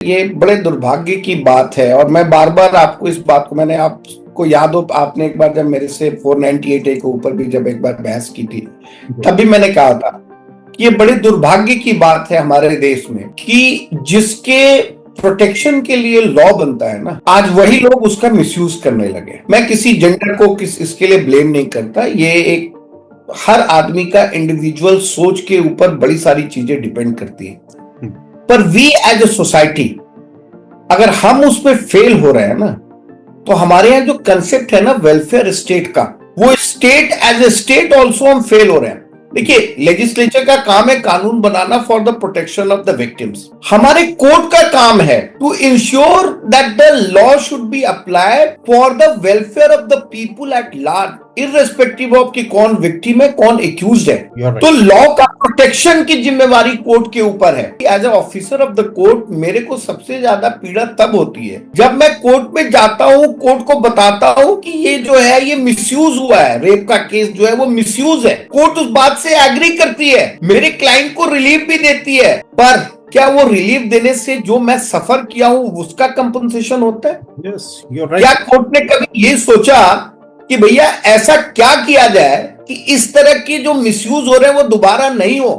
ये बड़े दुर्भाग्य की बात है और मैं बार बार आपको इस बात को, मैंने आपको याद हो, आपने एक बार जब मेरे से 498A के ऊपर भी जब एक बार बहस की थी, तब भी मैंने कहा था कि ये बड़े दुर्भाग्य की बात है हमारे देश में कि जिसके प्रोटेक्शन के लिए लॉ बनता है ना, आज वही लोग उसका मिसयूज करने लगे। मैं किसी जेंडर को इसके लिए ब्लेम नहीं करता, ये एक हर आदमी का इंडिविजुअल सोच के ऊपर बड़ी सारी चीजें डिपेंड करती है। पर वी एज अ सोसाइटी, अगर हम उसमें फेल हो रहे हैं ना, तो हमारे यहाँ जो कंसेप्ट है ना वेलफेयर स्टेट का, वो state as a state also हम फेल हो रहे हैं। देखिए, लेजिस्लेचर का काम है कानून बनाना for the protection of the victims. हमारे कोर्ट का काम है to ensure that the law should be applied for the welfare of the people at large, irrespective of कि कौन विक्टिम है, कौन एक्यूज्ड है। तो लॉ का प्रोटेक्शन की जिम्मेवारी कोर्ट के ऊपर है। As a officer of the court मेरे को सबसे ज्यादा पीड़ा तब होती है जब मैं कोर्ट में जाता हूँ, कोर्ट को बताता हूँ कि ये जो है ये मिसयूज हुआ है, रेप का केस जो है वो मिसयूज है। कोर्ट उस बात से एग्री करती है, मेरे क्लाइंट को रिलीफ भी देती है, पर क्या वो रिलीफ देने से जो मैं सफर किया हूं उसका कंपनसेशन होता है? Yes, you're right. क्या कोर्ट ने कभी ये सोचा कि भैया ऐसा क्या किया जाए कि इस तरह के जो मिसयूज हो रहे हैं वो दोबारा नहीं हो?